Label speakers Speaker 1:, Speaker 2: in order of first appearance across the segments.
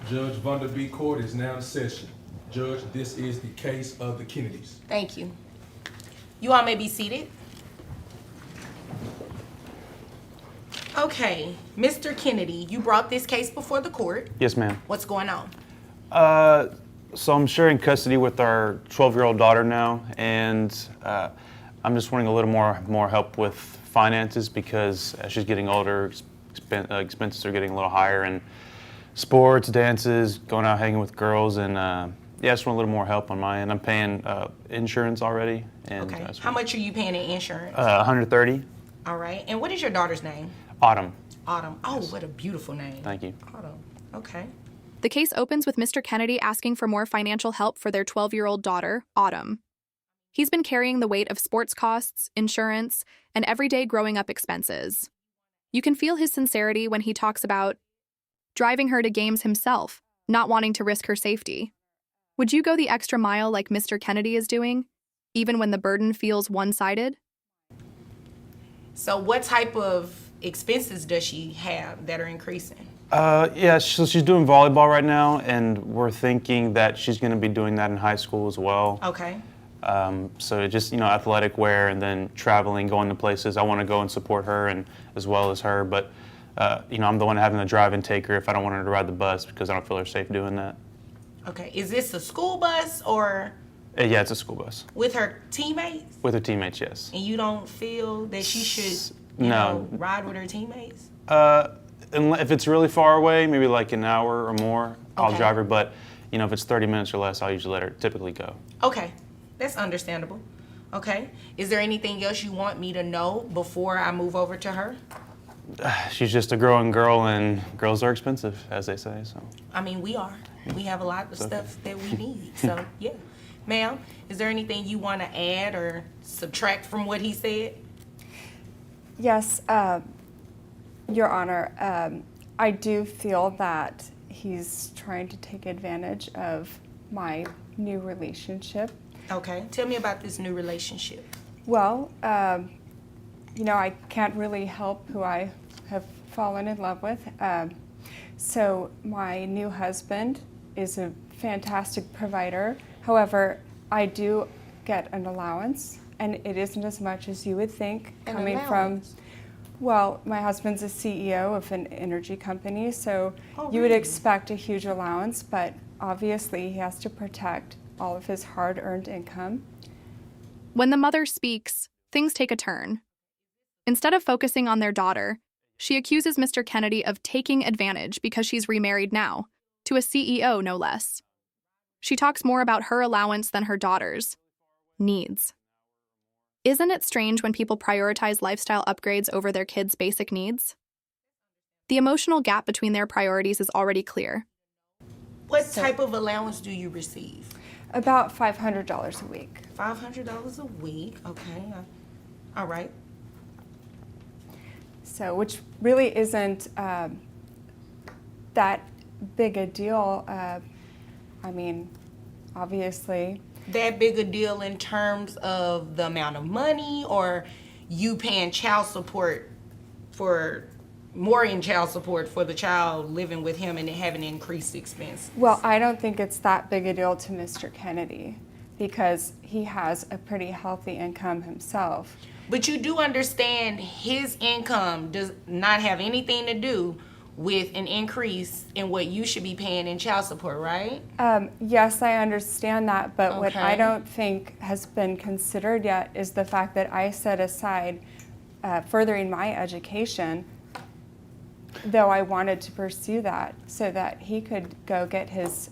Speaker 1: Judge Vonda B court is now in session. Judge, this is the case of the Kennedys.
Speaker 2: Thank you. You all may be seated. Okay, Mr. Kennedy, you brought this case before the court.
Speaker 3: Yes, ma'am.
Speaker 2: What's going on?
Speaker 3: So I'm sharing custody with our 12-year-old daughter now, and I'm just wanting a little more help with finances because as she's getting older, expenses are getting a little higher, and sports, dances, going out hanging with girls, and yeah, I just want a little more help on my end. I'm paying insurance already. And,
Speaker 2: Okay. How much are you paying in insurance?
Speaker 3: $130.
Speaker 2: All right. And what is your daughter's name?
Speaker 3: Autumn.
Speaker 2: Autumn. Oh, what a beautiful name.
Speaker 3: Thank you.
Speaker 2: Autumn. Okay.
Speaker 4: The case opens with Mr. Kennedy asking for more financial help for their 12-year-old daughter, Autumn. He's been carrying the weight of sports costs, insurance, and everyday growing up expenses. You can feel his sincerity when he talks about driving her to games himself, not wanting to risk her safety. Would you go the extra mile like Mr. Kennedy is doing, even when the burden feels one-sided?
Speaker 2: So what type of expenses does she have that are increasing?
Speaker 3: Yeah, so she's doing volleyball right now, and we're thinking that she's going to be doing that in high school as well.
Speaker 2: Okay.
Speaker 3: So it just, athletic wear and then traveling, going to places. I want to go and support her and as well as her, but, I'm the one having to drive and take her if I don't want her to ride the bus because I don't feel her safe doing that.
Speaker 2: Okay. Is this a school bus or
Speaker 3: Yeah, it's a school bus.
Speaker 2: with her teammates?
Speaker 3: With her teammates, yes.
Speaker 2: And you don't feel that she should,
Speaker 3: No.
Speaker 2: ride with her teammates?
Speaker 3: If it's really far away, maybe like an hour or more, I'll
Speaker 2: Okay.
Speaker 3: drive her, but, if it's 30 minutes or less, I'll usually let her typically go.
Speaker 2: Okay. That's understandable. Okay. Is there anything else you want me to know before I move over to her?
Speaker 3: She's just a growing girl, and girls are expensive, as they say, so.
Speaker 2: I mean, we are. We have a lot of stuff that we need. So, yeah. Ma'am, is there anything you want to add or subtract from what he said?
Speaker 5: Yes, Your Honor, I do feel that he's trying to take advantage of my new relationship.
Speaker 2: Okay. Tell me about this new relationship.
Speaker 5: Well, I can't really help who I have fallen in love with. So my new husband is a fantastic provider. However, I do get an allowance, and it isn't as much as you would think coming from. Well, my husband's a CEO of an energy company, so you would expect a huge allowance, but obviously he has to protect all of his hard-earned income.
Speaker 4: When the mother speaks, things take a turn. Instead of focusing on their daughter, she accuses Mr. Kennedy of taking advantage because she's remarried now, to a CEO no less. She talks more about her allowance than her daughter's needs. Isn't it strange when people prioritize lifestyle upgrades over their kids' basic needs? The emotional gap between their priorities is already clear.
Speaker 2: What type of allowance do you receive?
Speaker 5: About $500 a week.
Speaker 2: $500 a week. Okay. All right.
Speaker 5: So, which really isn't that big a deal. I mean, obviously.
Speaker 2: That big a deal in terms of the amount of money, or you paying child support for more in child support for the child living with him and having increased expense?
Speaker 5: Well, I don't think it's that big a deal to Mr. Kennedy because he has a pretty healthy income himself.
Speaker 2: But you do understand his income does not have anything to do with an increase in what you should be paying in child support, right?
Speaker 5: Yes, I understand that, but what I
Speaker 2: Okay.
Speaker 5: don't think has been considered yet is the fact that I set aside furthering my education, though I wanted to pursue that, so that he could go get his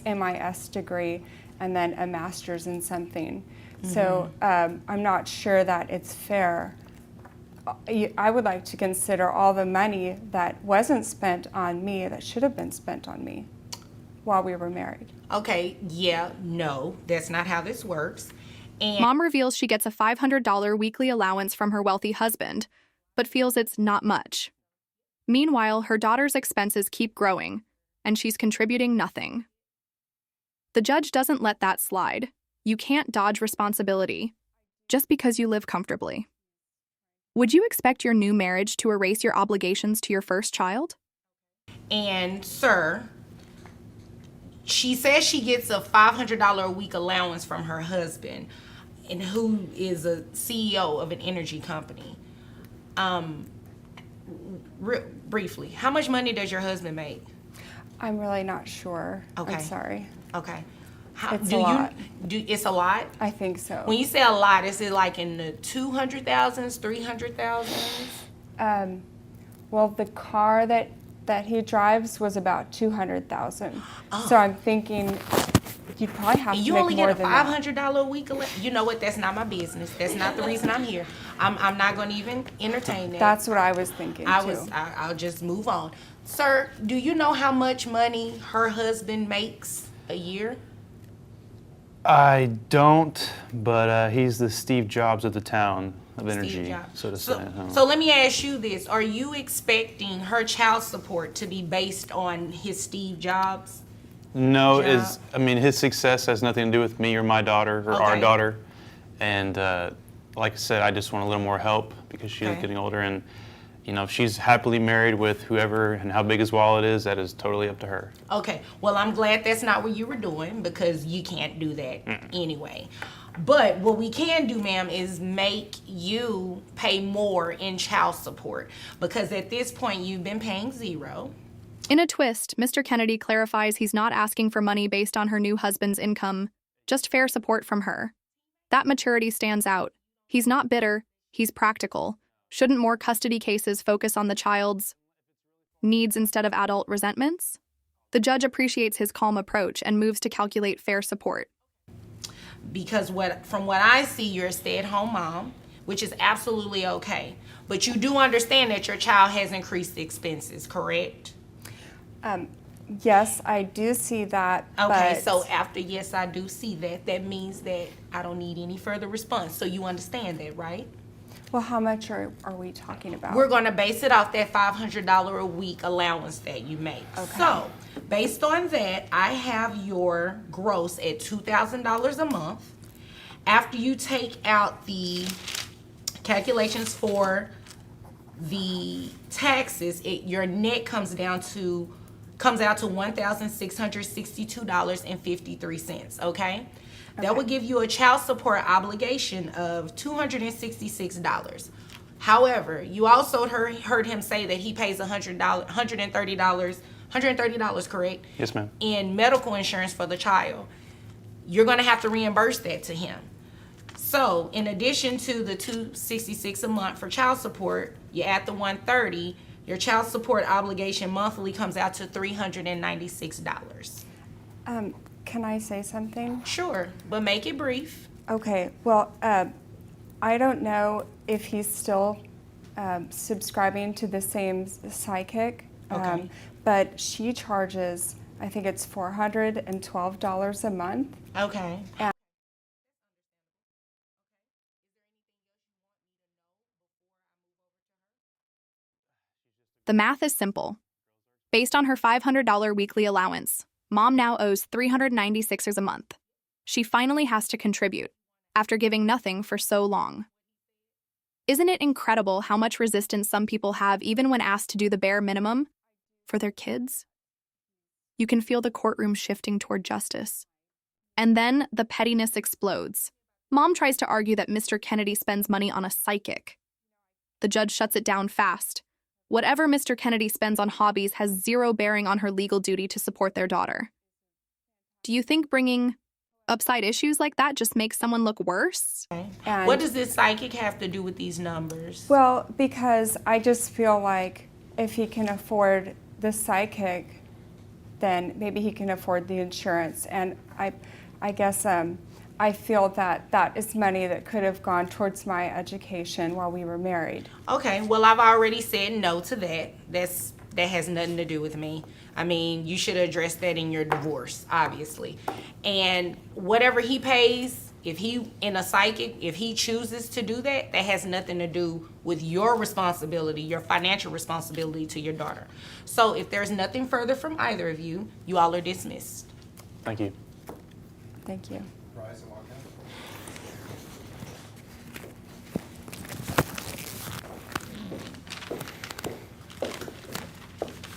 Speaker 5: MIS degree and then a master's in something. So I'm not sure that it's fair. I would like to consider all the money that wasn't spent on me that should have been spent on me while we were married.
Speaker 2: Okay, yeah, no, that's not how this works. And
Speaker 4: Mom reveals she gets a $500 weekly allowance from her wealthy husband, but feels it's not much. Meanwhile, her daughter's expenses keep growing, and she's contributing nothing. The judge doesn't let that slide. You can't dodge responsibility just because you live comfortably. Would you expect your new marriage to erase your obligations to your first child?
Speaker 2: And sir, she says she gets a $500 a week allowance from her husband, and who is a CEO of an energy company. Briefly, how much money does your husband make?
Speaker 5: I'm really not sure.
Speaker 2: Okay.
Speaker 5: I'm sorry.
Speaker 2: Okay.
Speaker 5: It's a lot.
Speaker 2: It's a lot?
Speaker 5: I think so.
Speaker 2: When you say a lot, is it like in the 200,000s, 300,000s?
Speaker 5: Well, the car that he drives was about 200,000. So I'm thinking you'd probably have to
Speaker 2: You
Speaker 5: make
Speaker 2: only
Speaker 5: more
Speaker 2: get a
Speaker 5: than that.
Speaker 2: $500 a week. You know what? That's not my business. That's not the reason I'm here. I'm not going to even entertain that.
Speaker 5: That's what I was thinking too.
Speaker 2: I'll just move on. Sir, do you know how much money her husband makes a year?
Speaker 3: I don't, but he's the Steve Jobs of the town of energy,
Speaker 2: Steve Jobs.
Speaker 3: so to say.
Speaker 2: So let me ask you this. Are you expecting her child support to be based on his Steve Jobs?
Speaker 3: No,
Speaker 2: job?
Speaker 3: his success has nothing to do with me or my daughter or our
Speaker 2: Okay.
Speaker 3: daughter. And like I said, I just want a little more help because she's
Speaker 2: Okay.
Speaker 3: getting older. And, if she's happily married with whoever and how big his wallet is, that is totally up to her.
Speaker 2: Okay, well, I'm glad that's not what you were doing because you can't do that anyway. But what we can do, ma'am, is make you pay more in child support because at this point you've been paying $0.
Speaker 4: In a twist, Mr. Kennedy clarifies he's not asking for money based on her new husband's income, just fair support from her. That maturity stands out. He's not bitter, he's practical. Shouldn't more custody cases focus on the child's needs instead of adult resentments? The judge appreciates his calm approach and moves to calculate fair support.
Speaker 2: Because from what I see, you're a stay-at-home mom, which is absolutely okay. But you do understand that your child has increased expenses, correct?
Speaker 5: Yes, I do see that.
Speaker 2: Okay,
Speaker 5: but
Speaker 2: so after yes, I do see that, that means that I don't need any further response. So you understand that, right?
Speaker 5: well, how much are we talking about?
Speaker 2: We're going to base it off that $500 a week allowance that you make.
Speaker 5: Okay.
Speaker 2: So, based on that, I have your gross at $2,000 a month. After you take out the calculations for the taxes, your net comes out to $1,662.53, okay? That would give you a child support obligation of $266. However, you also heard him say that he pays $130, correct?
Speaker 3: Yes, ma'am.
Speaker 2: In medical insurance for the child. You're going to have to reimburse that to him. So, in addition to the $266 a month for child support, you add the $130, your child support obligation monthly comes out to $396.
Speaker 5: Can I say something?
Speaker 2: Sure, but make it brief.
Speaker 5: Okay, well, I don't know if he's still subscribing to the same psychic,
Speaker 2: Okay.
Speaker 5: but she charges, I think it's $412 a month.
Speaker 2: Okay.
Speaker 4: The math is simple. Based on her $500 weekly allowance, Mom now owes $396 a month. She finally has to contribute, after giving nothing for so long. Isn't it incredible how much resistance some people have even when asked to do the bare minimum for their kids? You can feel the courtroom shifting toward justice. And then the pettiness explodes. Mom tries to argue that Mr. Kennedy spends money on a psychic. The judge shuts it down fast. Whatever Mr. Kennedy spends on hobbies has zero bearing on her legal duty to support their daughter. Do you think bringing upside issues like that just makes someone look worse?
Speaker 5: And
Speaker 2: What does this psychic have to do with these numbers?
Speaker 5: well, because I just feel like if he can afford the psychic, then maybe he can afford the insurance. And I guess I feel that that is money that could have gone towards my education while we were married.
Speaker 2: Okay, well, I've already said no to that. That has nothing to do with me. I mean, you should address that in your divorce, obviously. And whatever he pays, if he chooses to do that, that has nothing to do with your responsibility, your financial responsibility to your daughter. So if there's nothing further from either of you, you all are dismissed.
Speaker 3: Thank you.
Speaker 5: Thank you.
Speaker 1: Rise and walk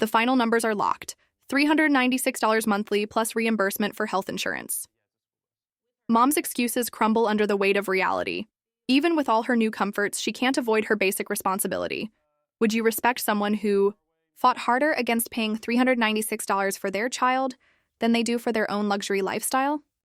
Speaker 1: out.
Speaker 4: The final numbers are locked. $396 monthly plus reimbursement for health insurance. Mom's excuses crumble under the weight of reality. Even with all her new comforts, she can't avoid her basic responsibility. Would you respect someone who fought harder against paying $396 for their child than they do for their own luxury lifestyle?